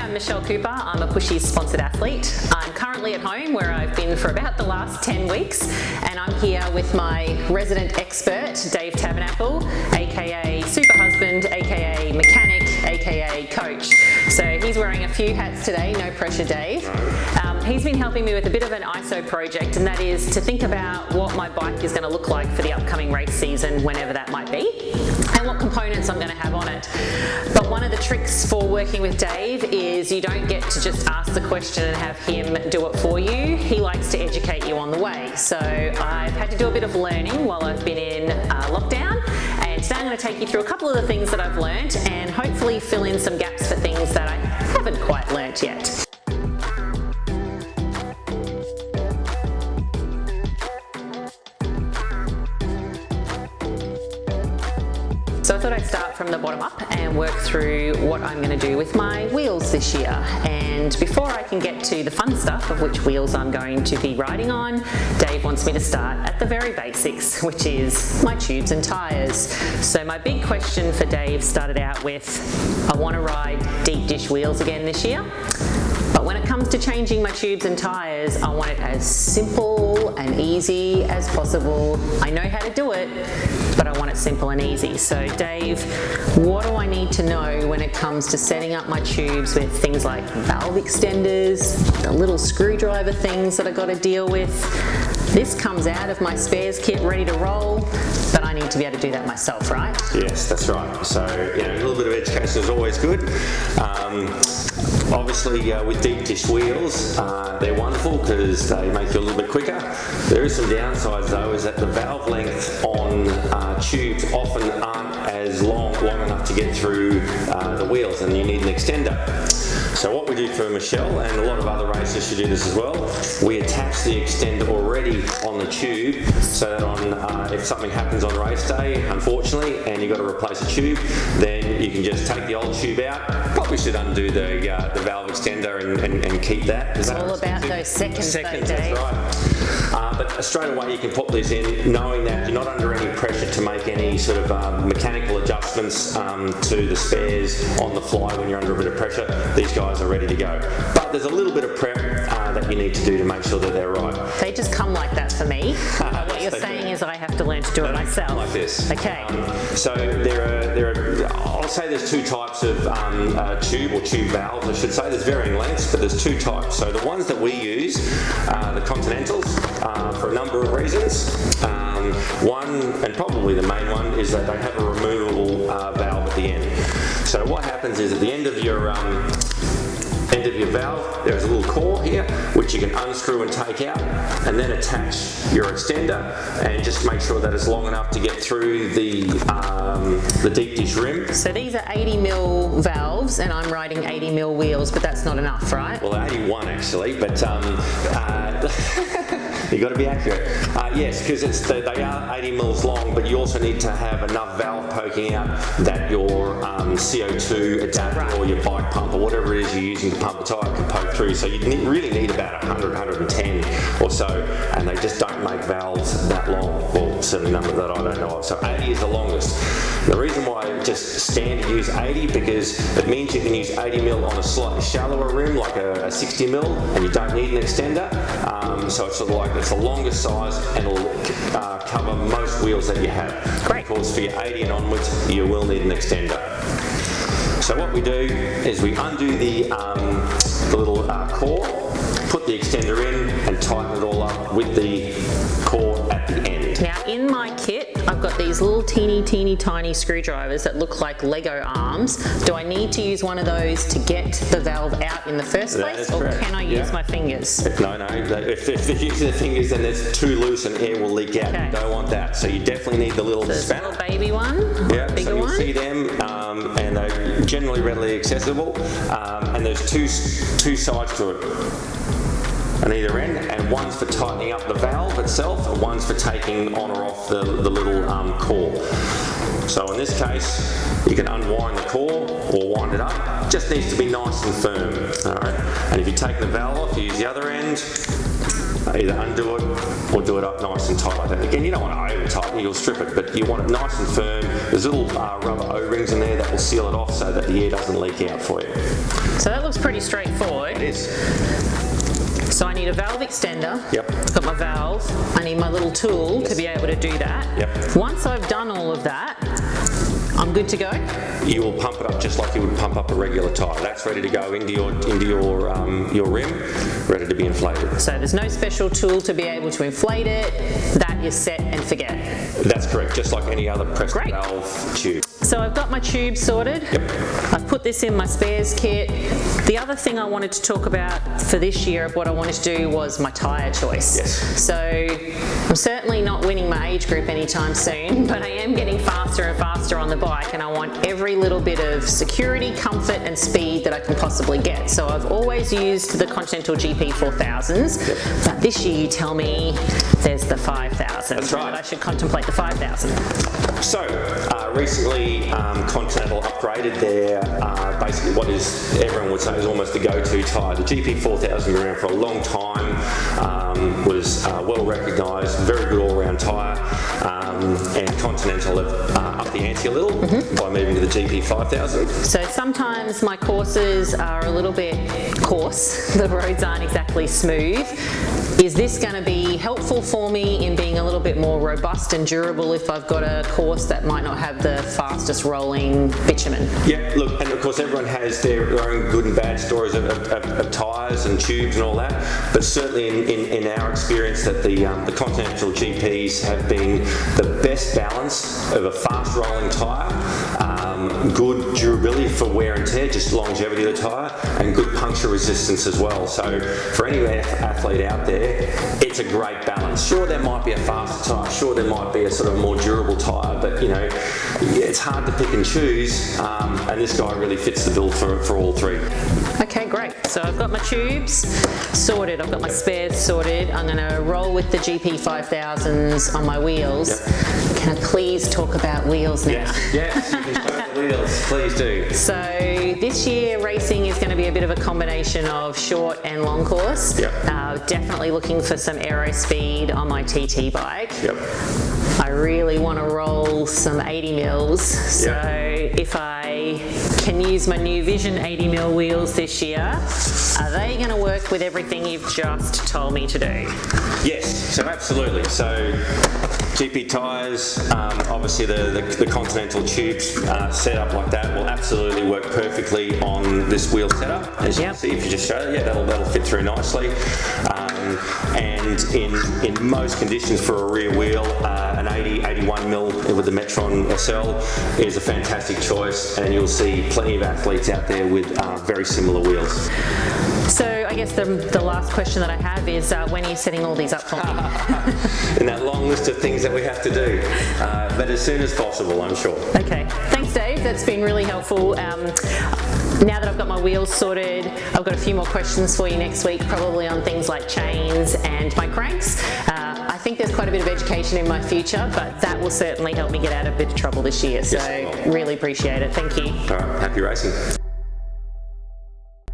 I'm Michelle Cooper. I'm a Pushys sponsored athlete. I'm currently at home where I've been for about the last 10 weeks, and I'm here with my resident expert, Dave Tabernacle, aka Super Husband, aka Mechanic, aka Coach. So he's wearing a few hats today, no pressure Dave. He's been helping me with a bit of an ISO project, and that is to think about what my bike is going to look like for the upcoming race season, whenever that might be, and what components I'm going to have on it. But one of the tricks for working with Dave is you don't get to just ask the question and have him do it for you. He likes to educate you on the way. So I've had to do a bit of learning while I've been in lockdown, and today I'm going to take you through a couple of the things that I've learnt and hopefully fill in some gaps for things that I haven't quite learnt yet. So I thought I'd start from the bottom up and work through what I'm going to do with my wheels this year. And before I can get to the fun stuff of which wheels I'm going to be riding on, Dave wants me to start at the very basics, which is my tubes and tyres. So my big question for Dave started out with, I want to ride deep dish wheels again this year. But when it comes to changing my tubes and tyres, I want it as simple and easy as possible. I know how to do it, but I want it simple and easy. So Dave, what do I need to know when it comes to setting up my tubes with things like valve extenders, the little screwdriver things that I got to deal with? This comes out of my spares kit ready to roll, but I need to be able to do that myself, right? Yes, that's right. So, a little bit of education is always good. Obviously, with deep dish wheels, they're wonderful because they make you a little bit quicker. There is some downsides though, is that the valve length on tubes often aren't as long enough to get through the wheels, and you need an extender. So what we do for Michelle, and a lot of other racers should do this as well, we attach the extender already on the tube, so that on if something happens on race day, unfortunately, and you've got to replace a tube, then you can just take the old tube out. Probably should undo the valve extender and keep that. It's all about those seconds though, Dave. That's right. But straight away you can put these in knowing that you're not under any pressure to make any sort of mechanical adjustments to the spares on the fly when you're under a bit of pressure. These guys are ready to go. But there's a little bit of prep that you need to do to make sure that they're right. They just come like that for me. What you're saying is I have to learn to do it myself. Like this. Okay. So there are, I'll say there's two types of tube or tube valves, I should say. There's varying lengths, but there's two types. So the ones that we use, the Continentals, for a number of reasons. One, and probably the main one, is that they have a removable valve at the end. So what happens is at the end of your valve, there's a little core here which you can unscrew and take out, and then attach your extender and just make sure that it's long enough to get through the deep dish rim. So these are 80mm valves, and I'm riding 80mm wheels, but that's not enough, right? Well, 81 actually, but you've got to be accurate. Yes, because they are 80mm long, but you also need to have enough valve poking out that your CO2 adapter or your bike pump or whatever it is you're using to pump the tyre can poke through. So you really need about 100, 110 or so, and they just don't make valves that long. Well, certainly none that I don't know of. So 80 is the longest. The reason why I just standard use 80 because it means you can use 80mm on a slightly shallower rim, like a 60mm, and you don't need an extender. So it's sort of like it's the longest size, and it'll cover most wheels that you have. Great. Of course, for your 80 and onwards, you will need an extender. So what we do is we undo the little core, put the extender in, and tighten it all up with the core at the end. Now in my kit, I've got these little teeny tiny screwdrivers that look like Lego arms. Do I need to use one of those to get the valve out in the first place, or can I use my fingers? No. If you're using the fingers, then it's too loose and air will leak out. Okay. You don't want that. So you definitely need the little spanner. Little baby one, bigger so you'll one. see them, and they're generally readily accessible. And there's two sides to it on either end, and one's for tightening up the valve itself, and one's for taking on or off the little core. So in this case, you can unwind the core or wind it up. It just needs to be nice and firm. All right. And if you take the valve off, you use the other end. Either undo it or do it up nice and tight like that. Again, you don't want to over tighten, you'll strip it, but you want it nice and firm. There's little rubber O-rings in there that will seal it off so that the air doesn't leak out for you. So that looks pretty straightforward. It is. So I need a valve extender. Yep. I've got my valve. I need my little tool to be able to do that. Yep. Once I've done all of that, I'm good to go. You will pump it up just like you would pump up a regular tyre. That's ready to go into your rim, ready to be inflated. So there's no special tool to be able to inflate it. That is set and forget. That's correct, just like any other pressed Great. valve tube. So I've got my tube sorted. Yep. I've put this in my spares kit. The other thing I wanted to talk about for this year of what I wanted to do was my tyre choice. Yes. So I'm certainly not winning my age group anytime soon, but I am getting faster and faster on the bike, and I want every little bit of security, comfort and speed that I can possibly get. So I've always used the Continental GP 4000s, Yep. but this year you tell me there's the 5000. That's right. And I should contemplate the 5000. So, recently Continental upgraded their, basically what is, everyone would say is almost the go-to tyre. The GP 4000 been around for a long time, was well recognised, very good all-round tyre, and Continental have upped the ante a little by moving to the GP 5000. So sometimes my courses are a little bit coarse, the roads aren't exactly smooth. Is this going to be helpful for me in being a little bit more robust and durable if I've got a course that might not have the fastest rolling bitumen? Yeah, look, and of course everyone has their own good and bad stories of tyres and tubes and all that, but certainly in our experience that the Continental GPs have been the best balance of a fast rolling tyre, good durability for wear and tear, just longevity of the tyre, and good puncture resistance as well. So for any athlete out there, it's a great balance. Sure, there might be a faster tyre, sure there might be a sort of more durable tyre, but you know, it's hard to pick and choose, and this guy really fits the bill for all three. Okay, great. So I've got my tubes sorted, I've got my spares sorted. I'm going to roll with the GP 5000s on my wheels. Yep. Can I please talk about wheels now? Yes, you can show the wheels, please do. So this year racing is going to be a bit of a combination of short and long course. Yep. Definitely looking for some aero speed on my TT bike. Yep. I really want to roll some 80 mils, so Yep. if I can use my new Vision 80 mil wheels this year, are they going to work with everything you've just told me to do? Yes, so absolutely. So GP tyres, obviously the Continental tubes set up like that will absolutely work perfectly on this wheel setup. As you can see, if you just show it, yeah, that'll fit through nicely. And in most conditions for a rear wheel, an 81 mil with the Metron SL is a fantastic choice, and you'll see plenty of athletes out there with very similar wheels. So I guess the last question that I have is when are you setting all these up for me? In that long list of things that we have to do, but as soon as possible, I'm sure. Okay, thanks Dave, that's been really helpful. Now that I've got my wheels sorted, I've got a few more questions for you next week, probably on things like chains and my cranks. I think there's quite a bit of education in my future, but that will certainly help me get out of a bit of trouble this year. So Yes, really appreciate it. Thank you. All right, happy racing.